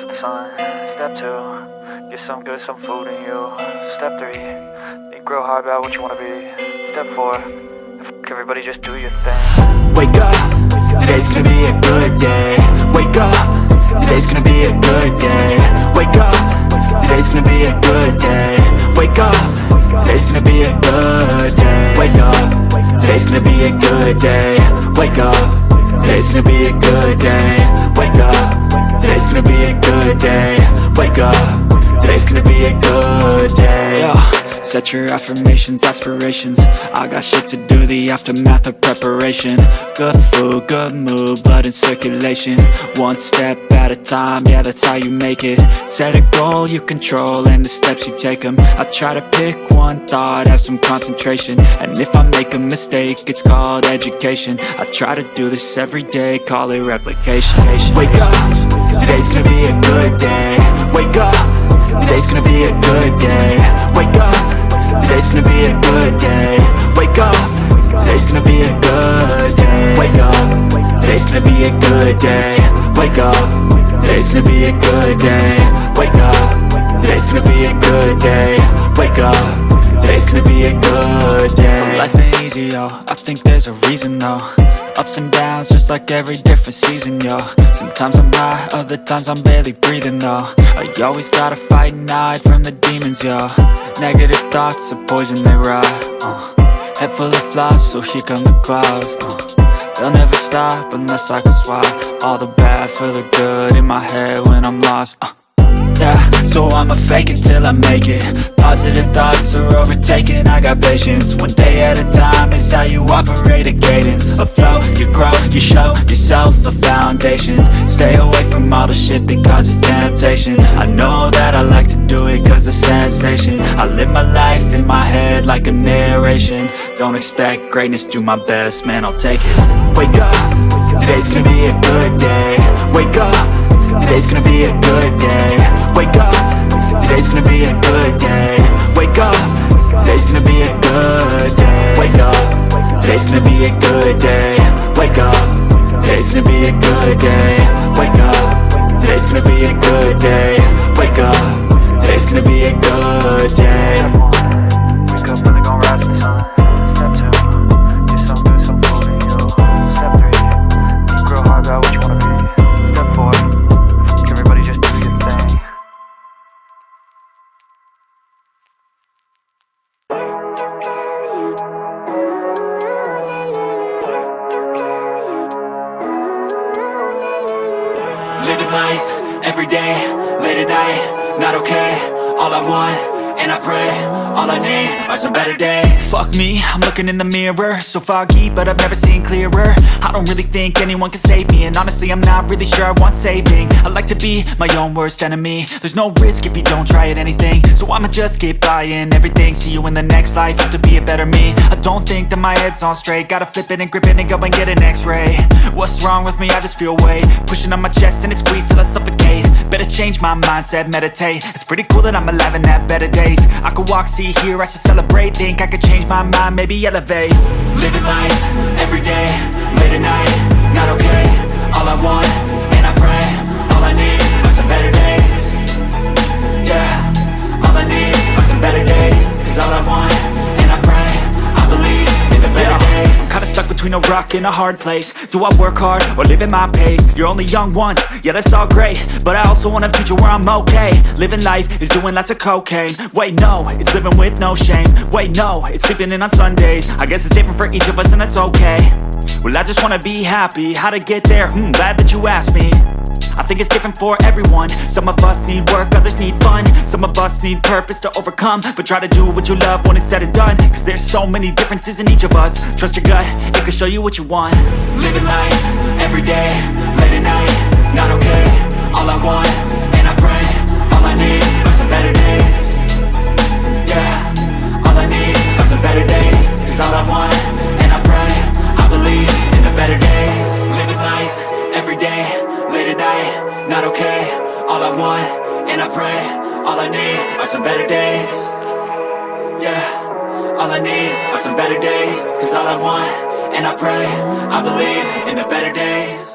rise with the sun. Step 2, get some good, some food in you. Step 3, think real hard about what you wanna be. Step 4, everybody just do your thing. Wake up, today's gonna be a good day. Wake up, today's gonna be a good day. Wake up, today's gonna be a good day. Wake up, today's gonna be a good day. Wake up, today's gonna be a good day. Wake up, today's gonna be a good day. Wake up, today's gonna be a good day. Wake up, today's gonna be a good day. Yo, set your affirmations, aspirations. I got shit to do, the aftermath of preparation. Good food, good mood, blood in circulation. One step at a time, yeah, that's how you make it. Set a goal you control and the steps you take them. I try to pick one thought, have some concentration. And if I make a mistake, it's called education. I try to do this every day, call it replication. Wake up, today's gonna be a good day. Wake up, today's gonna be a good day. Wake up, today's gonna be a good day. Wake up, today's gonna be a good day. Wake up, today's gonna be a good day. Wake up, today's gonna be a good day. Wake up, today's gonna be a good day. Wake up, today's gonna be a good day. So life ain't easy, yo, I think there's a reason though. Ups and downs, just like every different season, yo. Sometimes I'm high, other times I'm barely breathing, though. I always gotta fight and hide from the demons, yo. Negative thoughts are poison, they rot. Head full of flies, so here come the clouds. They'll never stop unless I can swap all the bad for the good in my head when I'm lost. Yeah, so I'ma fake it till I make it. Positive thoughts are overtaken, I got patience. One day at a time is how you operate a cadence. A flow, you grow, you show yourself a foundation. Stay away from all the shit that causes temptation. I know that I like to do it cause it's sensation. I live my life in my head like a narration. Don't expect greatness, do my best, man, I'll take it. Wake up, today's gonna be a good day. Wake up, today's gonna be a good day. Wake up, today's gonna be a good day. Wake up, today's gonna be a good day. Wake up, today's gonna be a good day. Wake up, today's gonna be a good day. Wake up, today's gonna be a good day. Wake up, today's gonna be a good day. Wake up, really gon' rise with the sun. Step 2, get some good, some food in you. Step 3, think real hard about what you wanna be. Step 4, everybody just do your thing. Living life, every day, late at night, not okay. All I want, and I pray, all I need are some better days. Fuck me, I'm looking in the mirror, so foggy, but I've never seen clearer. I don't really think anyone can save me, and honestly I'm not really sure I want saving. I like to be my own worst enemy. There's no risk if you don't try at anything, so I'ma just keep buying everything. See you in the next life, have to be a better me. I don't think that my head's on straight, gotta flip it and grip it and go and get an x-ray. What's wrong with me? I just feel weight pushing on my chest and it squeezes till I suffocate. Better change my mindset, meditate. It's pretty cool that I'm alive and have better days. I could walk, see, hear, I should celebrate. Think I could change my mind, maybe elevate. Living life, every day, late at night, not okay. All I want, and I pray, all I need are some better days. Yeah, all I need are some better days. Cause all I want, and I pray, I believe in the better days. I'm kinda stuck between a rock and a hard place. Do I work hard or live at my pace? You're only young once, yeah that's all great, but I also want a future where I'm okay. Living life is doing lots of cocaine. Wait no, it's living with no shame. Wait no, it's sleeping in on Sundays. I guess it's different for each of us and that's okay. Well I just wanna be happy, how to get there? Glad that you asked me. I think it's different for everyone. Some of us need work, others need fun. Some of us need purpose to overcome. But try to do what you love when it's said and done. Cause there's so many differences in each of us. Trust your gut, it can show you what you want. Living life, every day, late at night, not okay. All I want, and I pray, all I need are some better days. Yeah, all I need are some better days. Cause all I want, and I pray, I believe in the better days. Living life, every day, late at night, not okay. All I want, and I pray, all I need are some better days. Yeah, all I need are some better days. Cause all I want, and I pray, I believe in the better days.